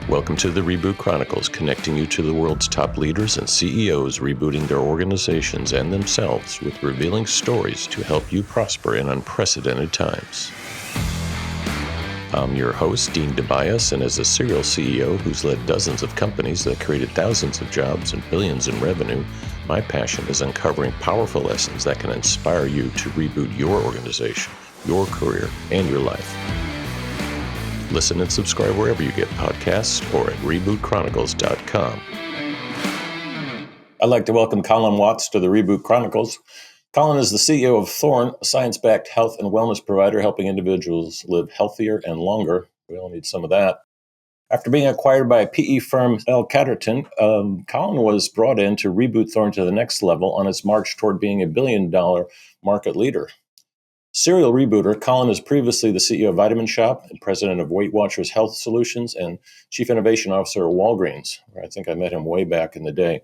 Welcome to the Reboot Chronicles, connecting you to the world's top leaders and CEOs rebooting their organizations and themselves with revealing stories to help you prosper in unprecedented times. I'm your host, Dean DeBias, and as a serial CEO who's led dozens of companies that created thousands of jobs and billions in revenue, my passion is uncovering powerful lessons that can inspire you to reboot your organization, your career, and your life. Listen and subscribe wherever you get podcasts or at rebootchronicles.com. I'd like to welcome Colin Watts to the Reboot Chronicles. Colin is the CEO of Thorne, a science-backed health and wellness provider helping individuals live healthier and longer. We all need some of that. After being acquired by a PE firm, L Catterton, Colin was brought in to reboot Thorne to the next level on its march toward being a billion-dollar market leader. Serial rebooter, Colin is previously the CEO of Vitamin Shoppe and president of Weight Watchers Health Solutions and chief innovation officer at Walgreens, where I think I met him way back in the day.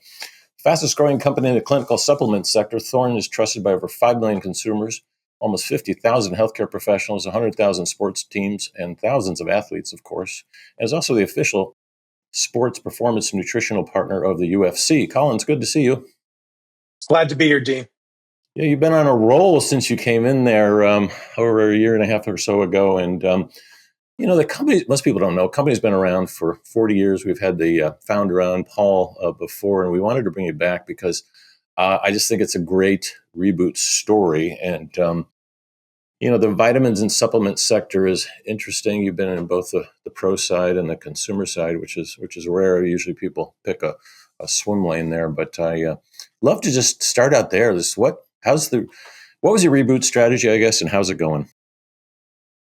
Fastest growing company in the clinical supplement sector, Thorne is trusted by over 5 million consumers, almost 50,000 healthcare professionals, 100,000 sports teams, and thousands of athletes, of course, and is also the official sports performance nutritional partner of the UFC. Colin, it's good to see you. Glad to be here, Dean. Yeah, you've been on a roll since you came in there over a year and a half or so ago. And, the company, most people don't know, the company's been around for 40 years. We've had the founder on, Paul, before, and we wanted to bring it back because I just think it's a great reboot story. And, the vitamins and supplement sector is interesting. You've been in both the pro side and the consumer side, which is rare. Usually people pick a swim lane there. But I love to just start out there. What was your reboot strategy, I guess, and how's it going?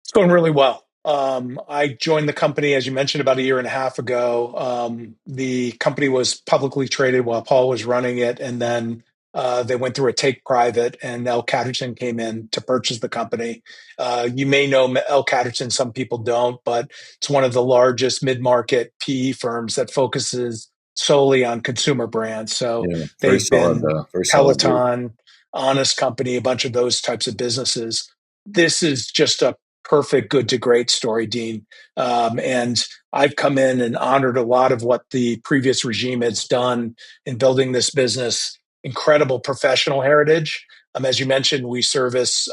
It's going really well. I joined the company, as you mentioned, about a year and a half ago. The company was publicly traded while Paul was running it, and then they went through a take private, and L Catterton came in to purchase the company. You may know L Catterton, some people don't, but it's one of the largest mid-market PE firms that focuses solely on consumer brands. So they've been Peloton, Honest Company, a bunch of those types of businesses. This is just a perfect good to great story, Dean. And I've come in and honored a lot of what the previous regime has done in building this business. Incredible professional heritage. As you mentioned, we service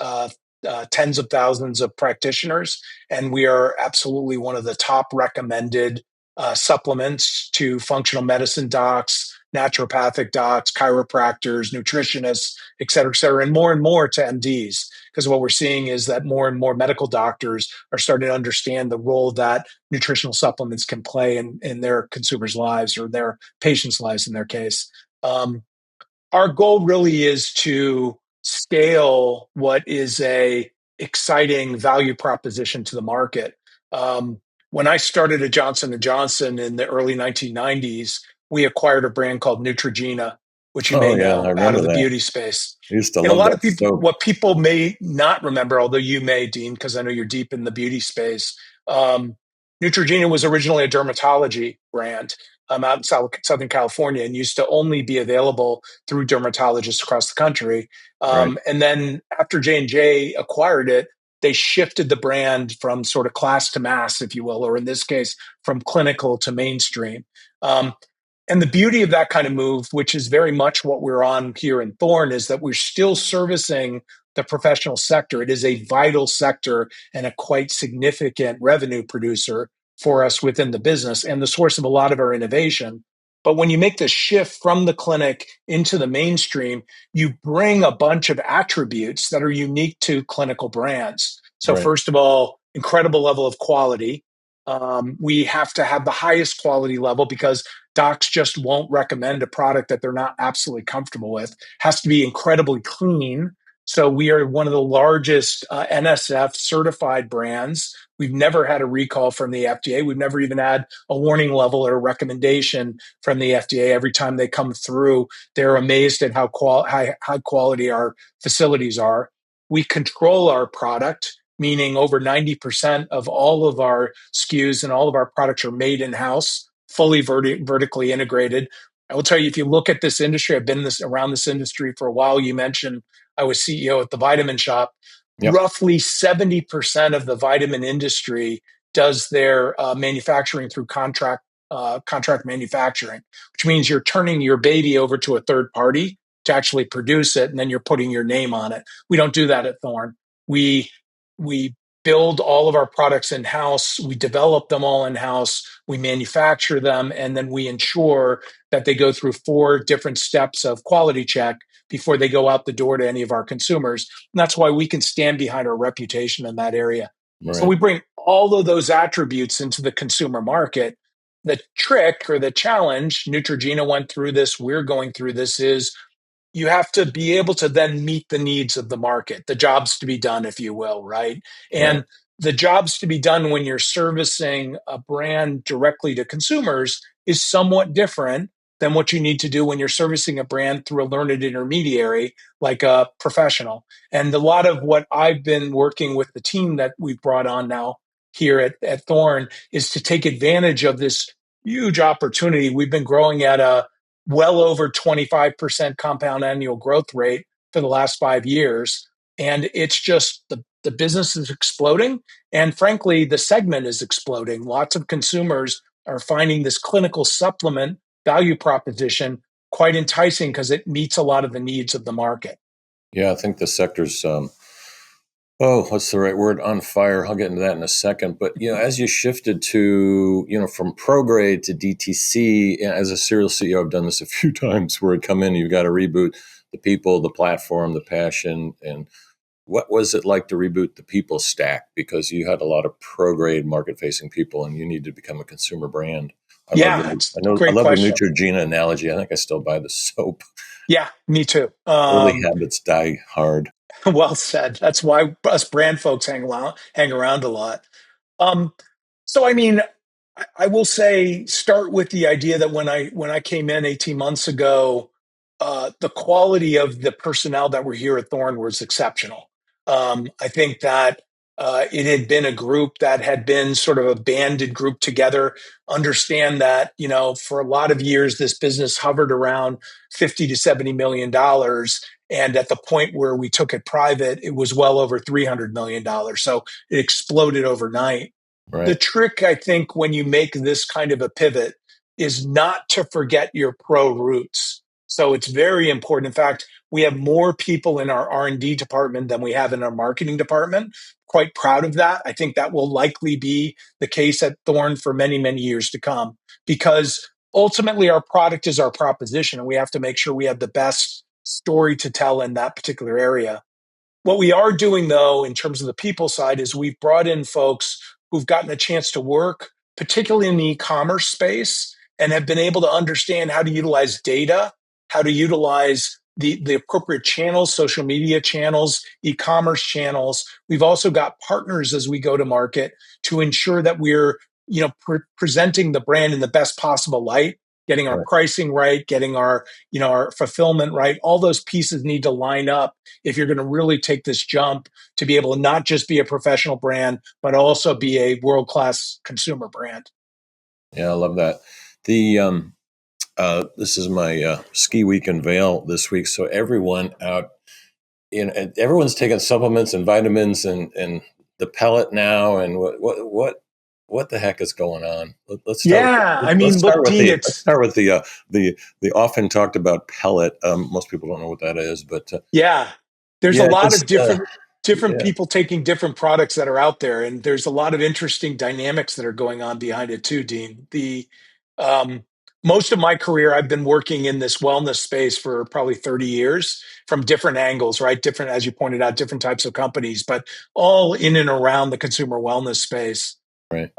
tens of thousands of practitioners, and we are absolutely one of the top recommended supplements to functional medicine docs, naturopathic docs, chiropractors, nutritionists, et cetera, and more to MDs. Because what we're seeing is that more and more medical doctors are starting to understand the role that nutritional supplements can play in their consumers' lives or their patients' lives in their case. Our goal really is to scale what is a exciting value proposition to the market. When I started at Johnson & Johnson in the early 1990s, we acquired a brand called Neutrogena, which you may know out of the beauty space. I used to love a lot that of people, soap. What people may not remember, although you may, Dean, because I know you're deep in the beauty space, Neutrogena was originally a dermatology brand out in Southern California and used to only be available through dermatologists across the country. Right. And then after J&J acquired it, they shifted the brand from sort of class to mass, if you will, or in this case, from clinical to mainstream. And the beauty of that kind of move, which is very much what we're on here in Thorne, is that we're still servicing the professional sector. It is a vital sector and a quite significant revenue producer for us within the business and the source of a lot of our innovation. But when you make the shift from the clinic into the mainstream, you bring a bunch of attributes that are unique to clinical brands. So First of all, incredible level of quality. We have to have the highest quality level because docs just won't recommend a product that they're not absolutely comfortable with. It has to be incredibly clean. So we are one of the largest NSF certified brands. We've never had a recall from the FDA. We've never even had a warning level or a recommendation from the FDA. Every time they come through, they're amazed at how high quality our facilities are. We control our product, meaning over 90% of all of our SKUs and all of our products are made in-house, fully vertically integrated. I will tell you, if you look at this industry, I've been around this industry for a while. You mentioned I was CEO at the Vitamin Shoppe. Yep. Roughly 70% of the vitamin industry does their manufacturing through contract contract manufacturing, which means you're turning your baby over to a third party to actually produce it, and then you're putting your name on it. We don't do that at Thorne. We build all of our products in house. We develop them all in house. We manufacture them, and then we ensure that they go through 4 different steps of quality check before they go out the door to any of our consumers. And that's why we can stand behind our reputation in that area. Right. So we bring all of those attributes into the consumer market. The trick or the challenge, Neutrogena went through this, we're going through this, is you have to be able to then meet the needs of the market, the jobs to be done, if you will, right? And Right. the jobs to be done when you're servicing a brand directly to consumers is somewhat different than what you need to do when you're servicing a brand through a learned intermediary like a professional. And a lot of what I've been working with the team that we've brought on now here at Thorne is to take advantage of this huge opportunity. We've been growing at a well over 25% compound annual growth rate for the last 5 years. And it's just the business is exploding. And frankly, the segment is exploding. Lots of consumers are finding this clinical supplement value proposition quite enticing because it meets a lot of the needs of the market. Yeah, I think the sector's what's the right word? On fire. I'll get into that in a second. But as you shifted to from ProGrade to DTC, as a serial CEO, I've done this a few times where it come in, you've got to reboot the people, the platform, the passion, and what was it like to reboot the people stack? Because you had a lot of ProGrade market-facing people, and you need to become a consumer brand. Yeah, it's a I great love the question. Neutrogena analogy. I think I still buy the soap. Yeah, me too. Early habits die hard. Well said. That's why us brand folks hang around a lot. Um, so I mean, I will say start with the idea that when I came in 18 months ago, the quality of the personnel that were here at Thorne was exceptional. I think that it had been a group that had been sort of a banded group together. Understand that for a lot of years this business hovered around 50 to 70 million dollars, and at the point where we took it private, it was well over $300 million. So it exploded overnight. Right. The trick, I think, when you make this kind of a pivot is not to forget your pro roots. So it's very important. In fact, we have more people in our R&D department than we have in our marketing department. Quite proud of that. I think that will likely be the case at Thorne for many, many years to come, because ultimately our product is our proposition, and we have to make sure we have the best story to tell in that particular area. What we are doing, though, in terms of the people side, is we've brought in folks who've gotten a chance to work, particularly in the e-commerce space, and have been able to understand how to utilize data, how to utilize the appropriate channels, social media channels, e-commerce channels. We've also got partners as we go to market to ensure that we're presenting the brand in the best possible light, getting our pricing right, getting our our fulfillment right. All those pieces need to line up if you're going to really take this jump to be able to not just be a professional brand, but also be a world-class consumer brand. Yeah, I love that. The this is my ski week in Vail this week, so everyone out, everyone's taking supplements and vitamins and the pellet now, and what the heck is going on? Let's start. Yeah, I Let's mean, start look, with Dean, let's start with the often talked about pellet. Most people don't know what that is, but yeah, there's a lot of just different yeah, people taking different products that are out there, and there's a lot of interesting dynamics that are going on behind it too, Dean. The um, Most of my career, I've been working in this wellness space for probably 30 years from different angles, right? Different, as you pointed out, different types of companies, but all in and around the consumer wellness space. right.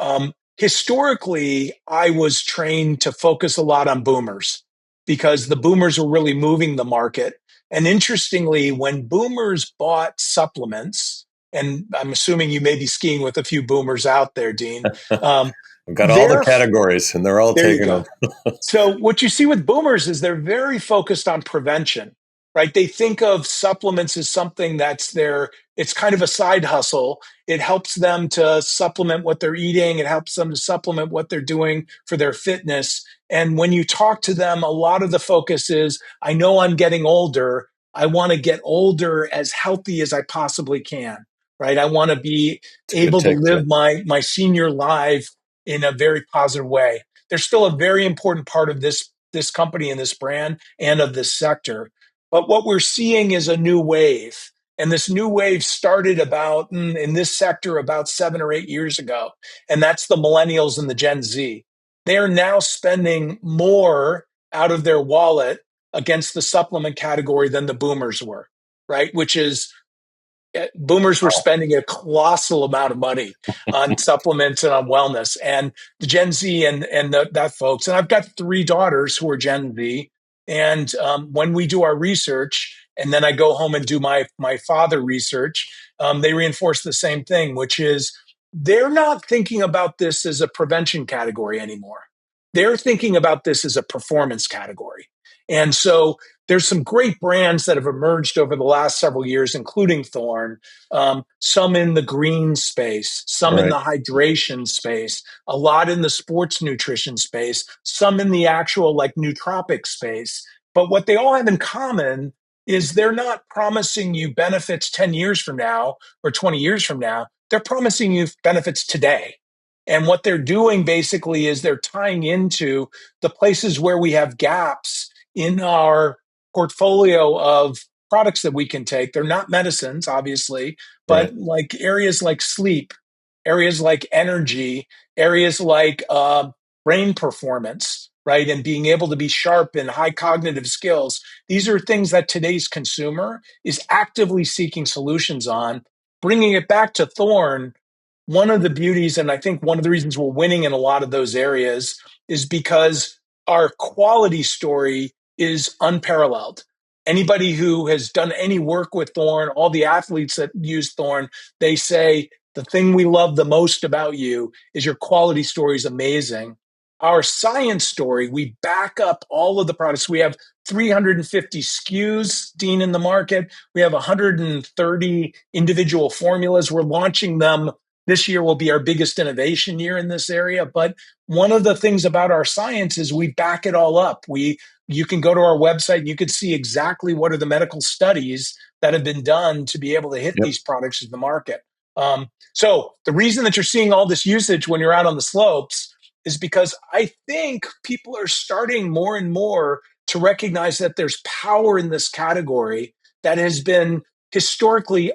Historically, I was trained to focus a lot on boomers because the boomers were really moving the market. And interestingly, when boomers bought supplements, and I'm assuming you may be skiing with a few boomers out there, Dean. Um, I've got all the they're categories, and they're all There you taking them. go. So what you see with boomers is they're very focused on prevention, right? They think of supplements as something it's kind of a side hustle. It helps them to supplement what they're eating. It helps them to supplement what they're doing for their fitness. And when you talk to them, a lot of the focus is, I know I'm getting older. I want to get older as healthy as I possibly can, right? I want to be It's a good able to take. live my senior life in a very positive way. they're still a very important part of this company and this brand and of this sector. But what we're seeing is a new wave. And this new wave started about in this sector about 7 or 8 years ago. And that's the millennials and the Gen Z. They are now spending more out of their wallet against the supplement category than the boomers were, right? Which is boomers were spending a colossal amount of money on supplements and on wellness, and the Gen Z and that folks. And I've got 3 daughters who are Gen Z, and when we do our research, and then I go home and do my father research, they reinforce the same thing, which is they're not thinking about this as a prevention category anymore. They're thinking about this as a performance category, and so there's some great brands that have emerged over the last several years, including Thorne, some in the green space, some in Right. the hydration space, a lot in the sports nutrition space, some in the actual like nootropic space. But what they all have in common is they're not promising you benefits 10 years from now or 20 years from now. They're promising you benefits today. And what they're doing basically is they're tying into the places where we have gaps in our portfolio of products that we can take. They're not medicines, obviously, but Right. like areas like sleep, areas like energy, areas like brain performance, right? And being able to be sharp in high cognitive skills. These are things that today's consumer is actively seeking solutions on. Bringing it back to Thorne, one of the beauties, and I think one of the reasons we're winning in a lot of those areas is because our quality story is unparalleled. Anybody who has done any work with Thorne, all the athletes that use Thorne, they say the thing we love the most about you is your quality story is amazing. Our science story, we back up all of the products. We have 350 SKUs, Dean, in the market. We have 130 individual formulas. We're launching them. This year will be our biggest innovation year in this area. But one of the things about our science is we back it all up. You can go to our website and you can see exactly what are the medical studies that have been done to be able to hit Yep. these products in the market. So the reason that you're seeing all this usage when you're out on the slopes is because I think people are starting more and more to recognize that there's power in this category that has been historically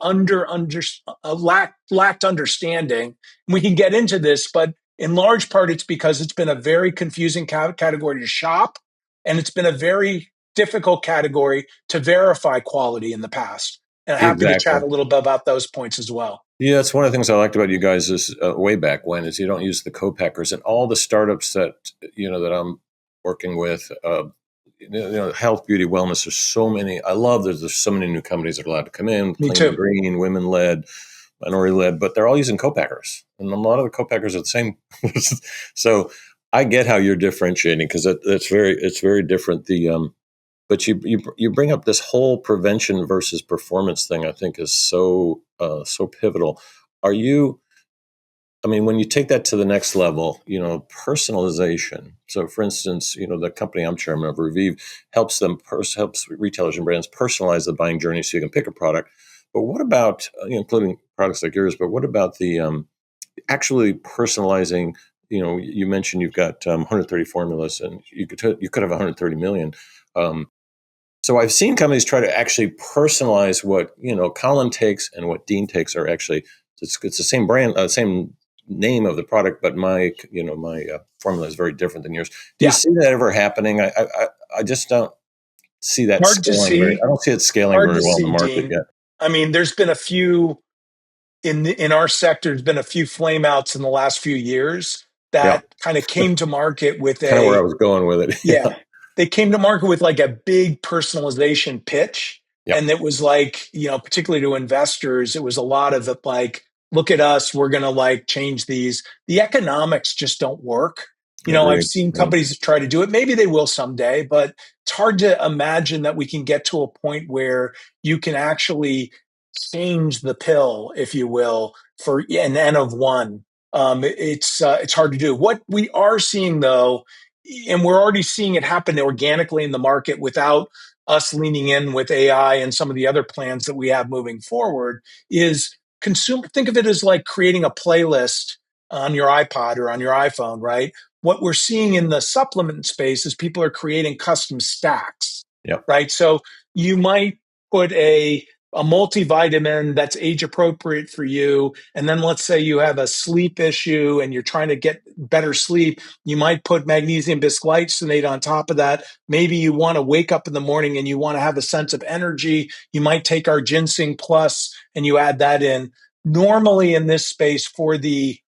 lacked understanding. We can get into this, but in large part, it's because it's been a very confusing category to shop, and it's been a very difficult category to verify quality in the past. And I'm happy to Exactly. chat a little bit about those points as well. Yeah, it's one of the things I liked about you guys is way back when is you don't use the co-packers and all the startups that that I'm working with. Health, beauty, wellness. There's so many. I love there's so many new companies that are allowed to come in, Me clean and too. green, women led, minority led, but they're all using co-packers, and a lot of the co-packers are the same. So I get how you're differentiating because it's very different. But you bring up this whole prevention versus performance thing. I think is so pivotal. Are you? I mean, when you take that to the next level, personalization. So, for instance, the company I'm chairman of, Revive, helps helps retailers and brands personalize the buying journey so you can pick a product. But what about, including products like yours? But what about the actually personalizing? You mentioned you've got 130 formulas, and you could have 130 million. So I've seen companies try to actually personalize what Colin takes and what Dean takes are actually it's the same brand, same name of the product, but my formula is very different than yours. Do you Yeah, see that ever happening? I just don't see that hard to scaling very. see. I don't see it scaling Hard very to well in the see, market Dean. yet. I mean, there's been a few in our sector. There's been a few flameouts in the last few years Yeah, that kind of came to market with kind of where I a was going with it. yeah. They came to market with like a big personalization pitch. Yeah, And it was like, particularly to investors, it was a lot of it like, look at us, we're going to like change these. The economics just don't work. I've agreed. seen Yeah, companies try to do it. Maybe they will someday, but it's hard to imagine that we can get to a point where you can actually change the pill, if you will, for an N of one. It's hard to do. What we are seeing though, and we're already seeing it happen organically in the market without us leaning in with AI and some of the other plans that we have moving forward, is think of it as like creating a playlist on your iPod or on your iPhone, right? what we're seeing in the supplement space is people are creating custom stacks, Yep. right? So you might put a multivitamin that's age appropriate for you. And then let's say you have a sleep issue and you're trying to get better sleep. You might put magnesium bisglycinate on top of that. Maybe you want to wake up in the morning and you want to have a sense of energy. You might take our ginseng plus and you add that in. Normally in this space for the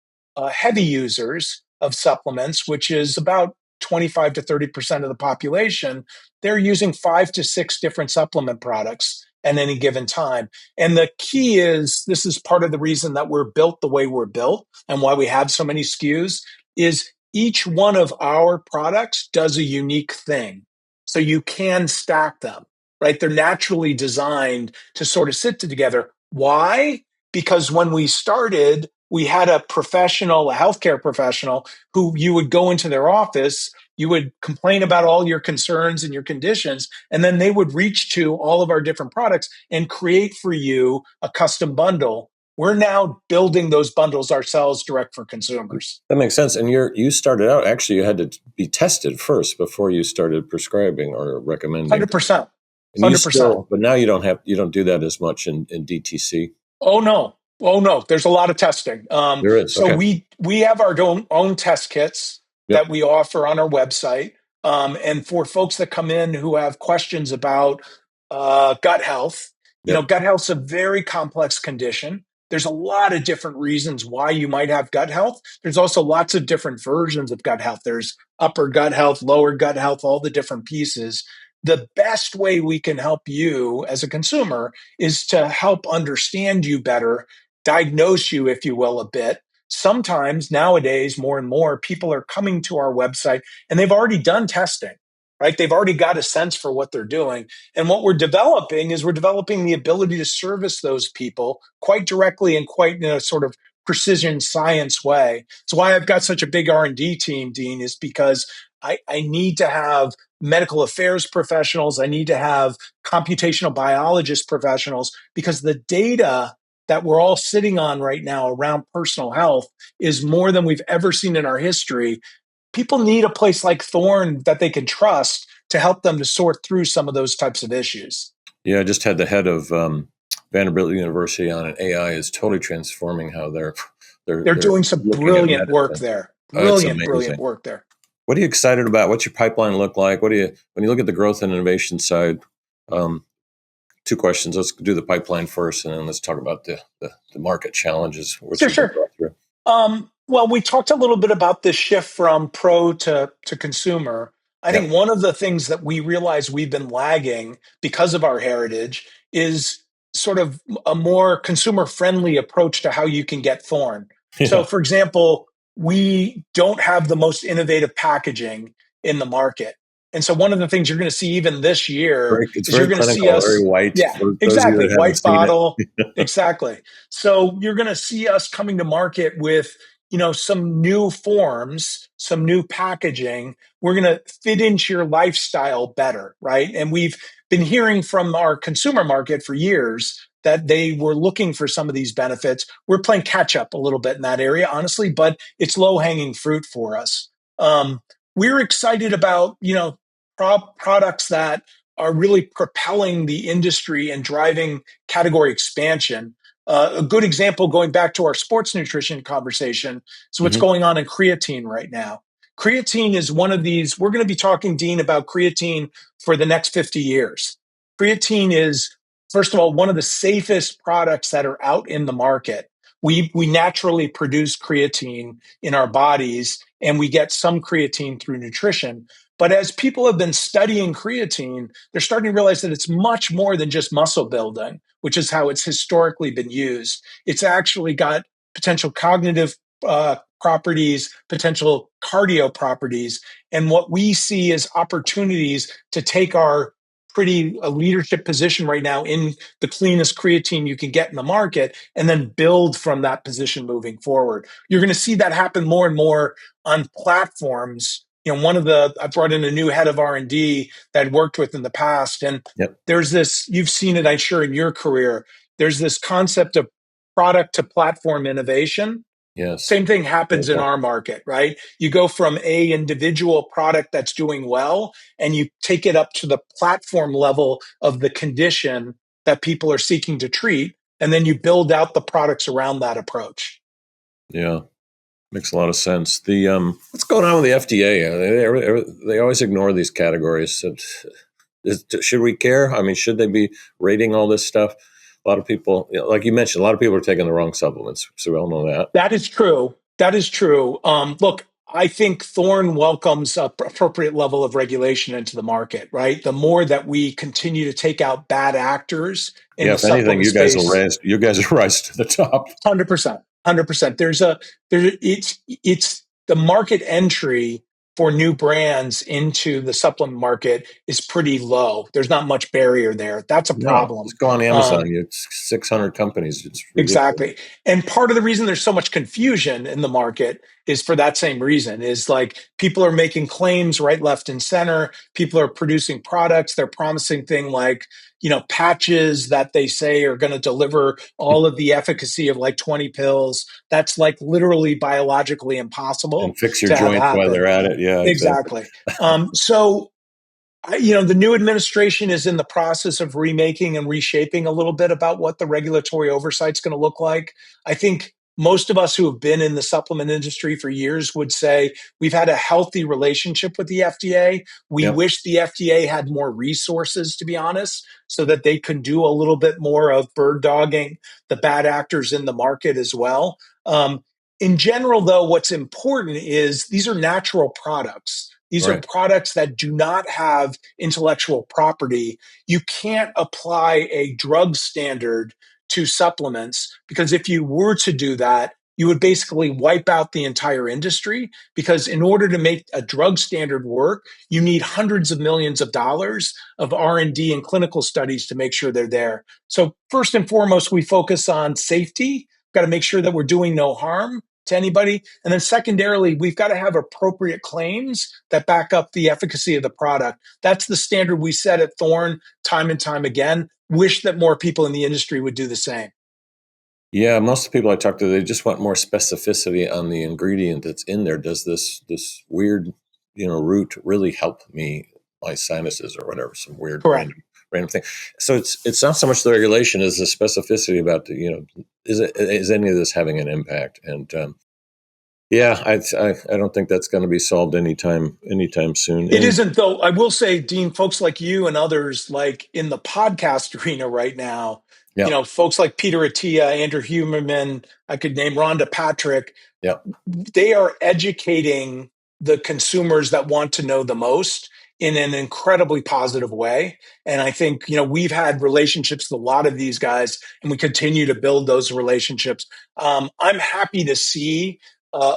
heavy users of supplements, which is about 25 to 30% of the population, they're using 5 to 6 different supplement products at any given time. And the key is, this is part of the reason that we're built the way we're built and why we have so many SKUs, is each one of our products does a unique thing. So you can stack them, right? They're naturally designed to sort of sit together. Why? Because when we started, we had a professional, a healthcare professional, who you would go into their office, you would complain about all your concerns and your conditions, and then they would reach to all of our different products and create for you a custom bundle. We're now building those bundles ourselves direct for consumers. That makes sense. And you started out, actually, you had to be tested first before you started prescribing or recommending. 100%. And you still, but now you don't do that as much in DTC. Oh no. There's a lot of testing. There is. So okay. we have our own test kits that we offer on our website. And for folks that come in who have questions about gut health, gut health's a very complex condition. There's a lot of different reasons why you might have gut health. There's also lots of different versions of gut health. There's upper gut health, lower gut health, all the different pieces. The best way we can help you as a consumer is to help understand you better, diagnose you, if you will, a bit. Sometimes nowadays, more and more people are coming to our website and they've already done testing, right? They've already got a sense for what they're doing. And what we're developing is we're developing the ability to service those people quite directly and quite in a sort of precision science way. It's why I've got such a big R&D team, Dean, is because I need to have medical affairs professionals. I need to have computational biologist professionals, because the data that we're all sitting on right now around personal health is more than we've ever seen in our history. People need a place like Thorne that they can trust to help them to sort through some of those types of issues. Yeah, I just had the head of Vanderbilt University on it. AI is totally transforming how they're doing some brilliant work there. Brilliant work there. What are you excited about? What's your pipeline look like? When you look at the growth and innovation side? Two questions. Let's do the pipeline first, and then let's talk about the market challenges. Sure. Well, we talked a little bit about this shift from pro to consumer. I think one of the things that we realize we've been lagging because of our heritage is sort of a more consumer-friendly approach to how you can get Thorne. Yeah. So, for example, we don't have the most innovative packaging in the market. And so one of the things you're going to see even this year is you're going to see us very white. Yeah, exactly. White bottle. Exactly. So you're going to see us coming to market with, some new forms, some new packaging. We're going to fit into your lifestyle better, right? And we've been hearing from our consumer market for years that they were looking for some of these benefits. We're playing catch up a little bit in that area, honestly, but it's low hanging fruit for us. We're excited about, products that are really propelling the industry and driving category expansion. A good example, going back to our sports nutrition conversation, is what's going on in creatine right now. Creatine is one of these. We're going to be talking, Dean, about creatine for the next 50 years. Creatine is, first of all, one of the safest products that are out in the market. We naturally produce creatine in our bodies, and we get some creatine through nutrition. But as people have been studying creatine, they're starting to realize that it's much more than just muscle building, which is how it's historically been used. It's actually got potential cognitive properties, potential cardio properties. And what we see is opportunities to take our pretty leadership position right now in the cleanest creatine you can get in the market, and then build from that position moving forward. You're going to see that happen more and more on platforms. I brought in a new head of R&D that I'd worked with in the past. And there's this, you've seen it, I'm sure, in your career, there's this concept of product to platform innovation. Yes. Same thing happens Great in point. our market, right? You go from a individual product that's doing well and you take it up to the platform level of the condition that people are seeking to treat. And then you build out the products around that approach. Yeah. Makes a lot of sense. The what's going on with the FDA? They always ignore these categories. Should we care? I mean, should they be rating all this stuff? A lot of people, like you mentioned, a lot of people are taking the wrong supplements. So we all know that. That is true. That is true. Look, I think Thorne welcomes a appropriate level of regulation into the market, right? The more that we continue to take out bad actors in Yeah, the if anything, supplement space, you guys will rise to the top. 100%, 100%. It's the market entry for new brands into the supplement market is pretty low. There's not much barrier there. That's a No, problem. just go on Amazon. Um, It's 600 companies. It's ridiculous. Exactly. And part of the reason there's so much confusion in the market is for that same reason is like people are making claims right, left, and center. People are producing products. They're promising things like, patches that they say are going to deliver all of the efficacy of like 20 pills. That's like literally biologically impossible And fix your to have joints while happen. they're at it. Yeah, exactly. Exactly. So the new administration is in the process of remaking and reshaping a little bit about what the regulatory oversight is going to look like. I think most of us who have been in the supplement industry for years would say we've had a healthy relationship with the FDA. We Yep. wish the FDA had more resources, to be honest, so that they could do a little bit more of bird dogging the bad actors in the market as well. In general, though, what's important is these are natural products. These are Right. products that do not have intellectual property. You can't apply a drug standard to supplements because if you were to do that, you would basically wipe out the entire industry because in order to make a drug standard work, you need hundreds of millions of dollars of R&D and clinical studies to make sure they're there. So first and foremost, we focus on safety. Got to make sure that we're doing no harm to anybody. And then secondarily, we've got to have appropriate claims that back up the efficacy of the product. That's the standard we set at Thorne time and time again. Wish that more people in the industry would do the same. Yeah, most of the people I talk to, they just want more specificity on the ingredient that's in there. Does this weird, root really help me, my sinuses or whatever, some weird Correct. random thing. So it's not so much the regulation as the specificity about is any of this having an impact? And yeah, I don't think that's going to be solved anytime soon. It And isn't, though. I will say, Dean, folks like you and others, like in the podcast arena right now, yeah, folks like Peter Attia, Andrew Huberman, I could name Rhonda Patrick, yeah, they are educating the consumers that want to know the most in an incredibly positive way. And I think, we've had relationships with a lot of these guys and we continue to build those relationships. I'm happy to see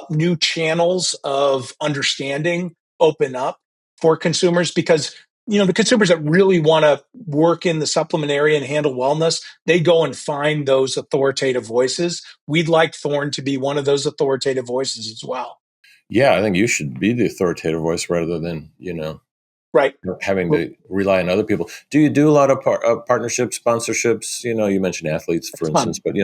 new channels of understanding open up for consumers because the consumers that really want to work in the supplement area and handle wellness, they go and find those authoritative voices. We'd like Thorne to be one of those authoritative voices as well. yeah. I think you should be the authoritative voice rather than Right. having to rely on other people. Do you do a lot of partnerships, sponsorships? You mentioned athletes, for instance, but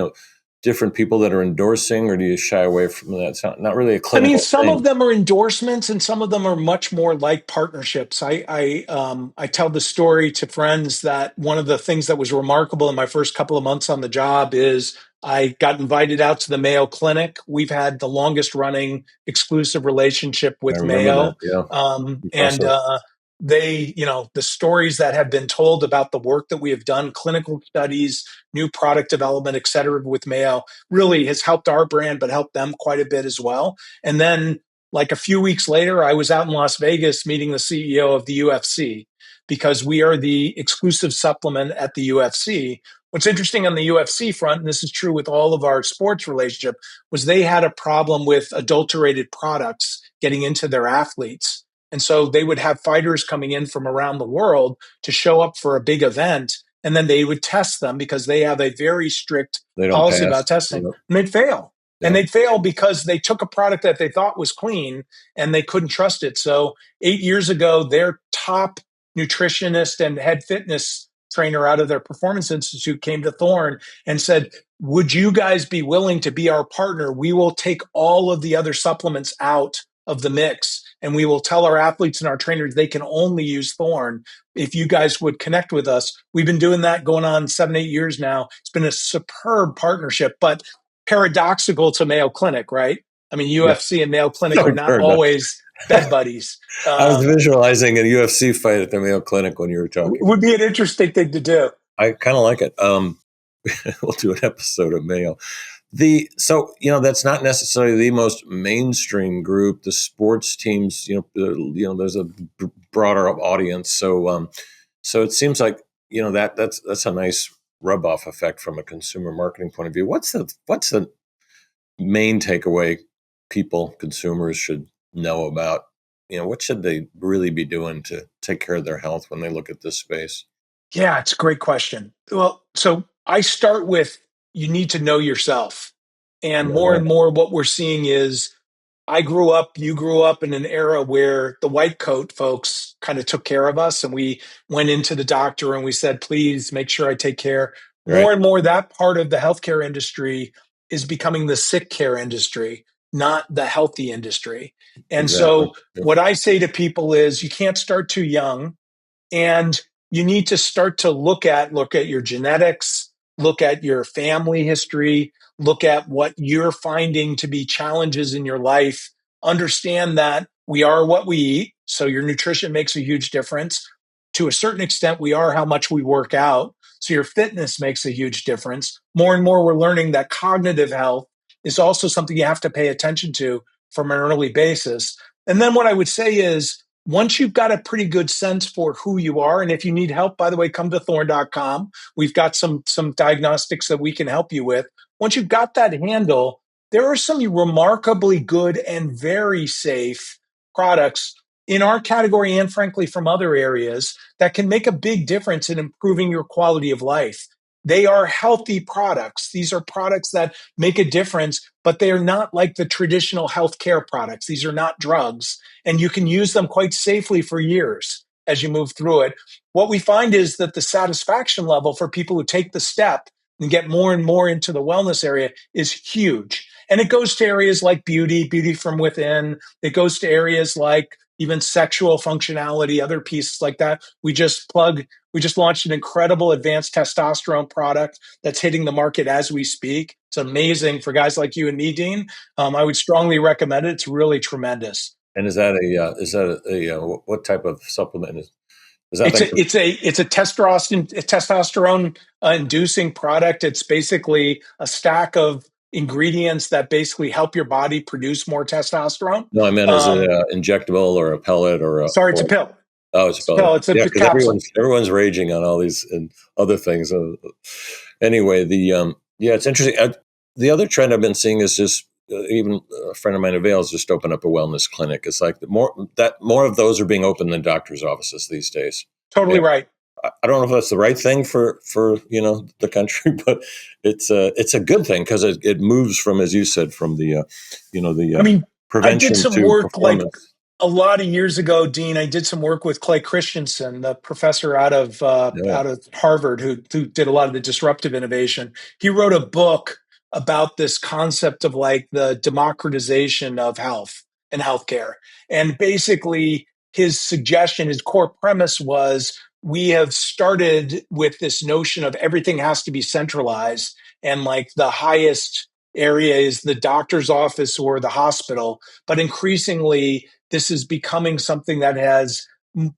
different people that are endorsing, or do you shy away from that? It's not really a I mean, clinical some thing. of them are endorsements, and some of them are much more like partnerships. I tell the story to friends that one of the things that was remarkable in my first couple of months on the job is I got invited out to the Mayo Clinic. We've had the longest running exclusive relationship I with remember that. Mayo, Yeah, and impressive. they, the stories that have been told about the work that we have done, clinical studies, new product development, et cetera, with Mayo really has helped our brand, but helped them quite a bit as well. And then, like a few weeks later, I was out in Las Vegas meeting the CEO of the UFC because we are the exclusive supplement at the UFC. What's interesting on the UFC front, and this is true with all of our sports relationship, was they had a problem with adulterated products getting into their athletes. And so they would have fighters coming in from around the world to show up for a big event, and then they would test them because they have a very strict They don't policy pass. about testing, Yep. and they'd fail. And Yeah. they'd fail because they took a product that they thought was clean and they couldn't trust it. So 8 years ago, their top nutritionist and head fitness trainer out of their performance institute came to Thorne and said, would you guys be willing to be our partner? We will take all of the other supplements out of the mix, and we will tell our athletes and our trainers they can only use Thorne if you guys would connect with us. We've been doing that going on 7-8 years now. It's been a superb partnership, but paradoxical to Mayo Clinic, right? I mean, Yeah. UFC and Mayo Clinic are not Fair enough. always bed buddies. I was visualizing a UFC fight at the Mayo Clinic when you were talking. Would be an interesting thing to do. I kind of like it. We'll do an episode of Mayo. That's not necessarily the most mainstream group. The sports teams, there's a broader audience. So it seems like that's a nice rub off effect from a consumer marketing point of view. What's the main takeaway consumers should know about? What should they really be doing to take care of their health when they look at this space? Yeah, it's a great question. Well, so I start with you need to know yourself. And more and more what we're seeing is you grew up in an era where the white coat folks kind of took care of us, and we went into the doctor and we said, please make sure I take care. Right. More and more that part of the healthcare industry is becoming the sick care industry, not the healthy industry. And so what I say to people is you can't start too young, and you need to start to look at your genetics, look at your family history, look at what you're finding to be challenges in your life. Understand that we are what we eat. So your nutrition makes a huge difference. To a certain extent, we are how much we work out. So your fitness makes a huge difference. More and more, we're learning that cognitive health is also something you have to pay attention to from an early basis. And then what I would say is, once you've got a pretty good sense for who you are, and if you need help, by the way, come to thorne.com. We've got some diagnostics that we can help you with. Once you've got that handle, there are some remarkably good and very safe products in our category and frankly from other areas that can make a big difference in improving your quality of life. They are healthy products. These are products that make a difference, but they are not like the traditional healthcare products. These are not drugs, and you can use them quite safely for years as you move through it. What we find is that the satisfaction level for people who take the step and get more and more into the wellness area is huge. And it goes to areas like beauty from within. It goes to areas like even sexual functionality, other pieces like that. We just launched an incredible advanced testosterone product that's hitting the market as we speak. It's amazing for guys like you and me, Dean. I would strongly recommend it. It's really tremendous. And is that what type of supplement is that? It's a testosterone inducing product. It's basically a stack of ingredients that basically help your body produce more testosterone. No, I meant is it an injectable or a pellet or it's a pill. Oh, it's a pellet. It's a capsule. Everyone's raging on all these and other things. Anyway, it's interesting. The other trend I've been seeing is just even a friend of mine at Vail's just opened up a wellness clinic. It's like more of those are being opened than doctors' offices these days. Totally right. I don't know if that's the right thing for the country, but it's a good thing because it moves from, as you said, from the prevention. I did some to work performance. like a lot of years ago, Dean. I did some work with Clay Christensen, the professor out of Harvard, who did a lot of the disruptive innovation. He wrote a book about this concept of like the democratization of health and healthcare, and basically his core premise was, we have started with this notion of everything has to be centralized, and like the highest area is the doctor's office or the hospital. But increasingly, this is becoming something that has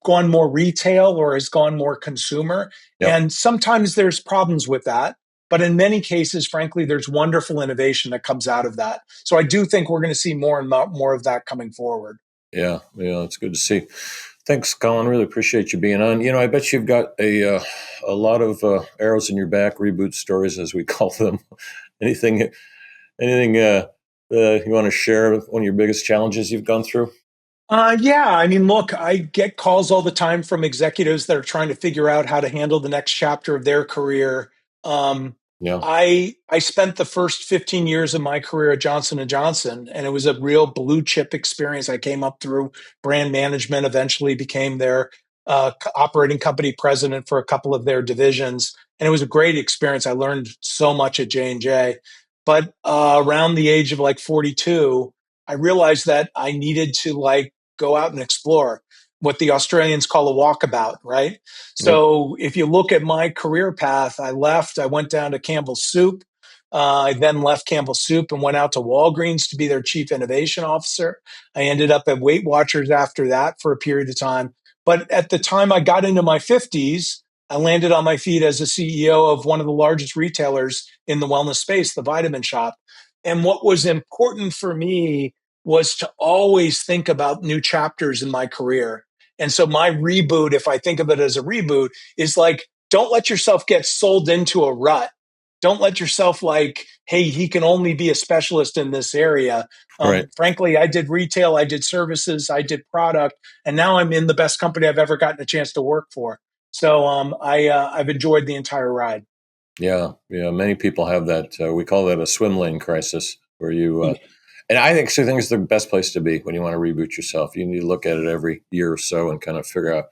gone more retail or has gone more consumer. Yep. And sometimes there's problems with that. But in many cases, frankly, there's wonderful innovation that comes out of that. So I do think we're going to see more and more of that coming forward. Yeah, it's good to see. Thanks, Colin. Really appreciate you being on. I bet you've got a lot of arrows in your back, reboot stories, as we call them. Anything you want to share? One of your biggest challenges you've gone through? Yeah. I mean, look, I get calls all the time from executives that are trying to figure out how to handle the next chapter of their career. I spent the first 15 years of my career at Johnson & Johnson, and it was a real blue chip experience. I came up through brand management, eventually became their operating company president for a couple of their divisions. And it was a great experience. I learned so much at J&J. But around the age of like 42, I realized that I needed to like go out and explore what the Australians call a walkabout, right? Yep. So if you look at my career path, I went down to Campbell's Soup. I then left Campbell's Soup and went out to Walgreens to be their chief innovation officer. I ended up at Weight Watchers after that for a period of time. But at the time I got into my 50s, I landed on my feet as a CEO of one of the largest retailers in the wellness space, the Vitamin Shop. And what was important for me was to always think about new chapters in my career. And so my reboot, if I think of it as a reboot, is like, don't let yourself get sold into a rut. Don't let yourself like, hey, he can only be a specialist in this area. Right. Frankly, I did retail, I did services, I did product, and now I'm in the best company I've ever gotten a chance to work for. So I've enjoyed the entire ride. Yeah. Yeah. Many people have that. We call that a swim lane crisis, where you, and I actually think it's the best place to be when you want to reboot yourself. You need to look at it every year or so and kind of figure out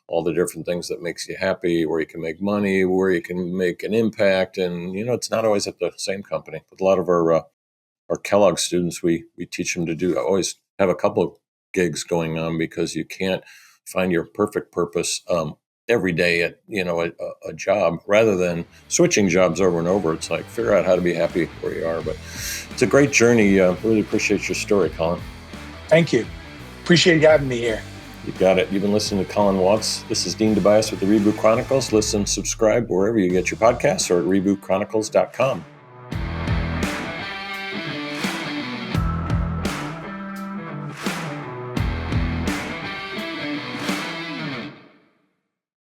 all the different things that makes you happy, where you can make money, where you can make an impact. And, it's not always at the same company. With a lot of our Kellogg students, we teach them to do always have a couple of gigs going on, because you can't find your perfect purpose every day at a job. Rather than switching jobs over and over, it's like figure out how to be happy where you are. But it's a great journey. Really appreciate your story, Colin. Thank you. Appreciate you having me here. You got it. You've been listening to Colin Watts. This is Dean Tobias with the Reboot Chronicles. Listen, subscribe wherever you get your podcasts, or at rebootchronicles.com.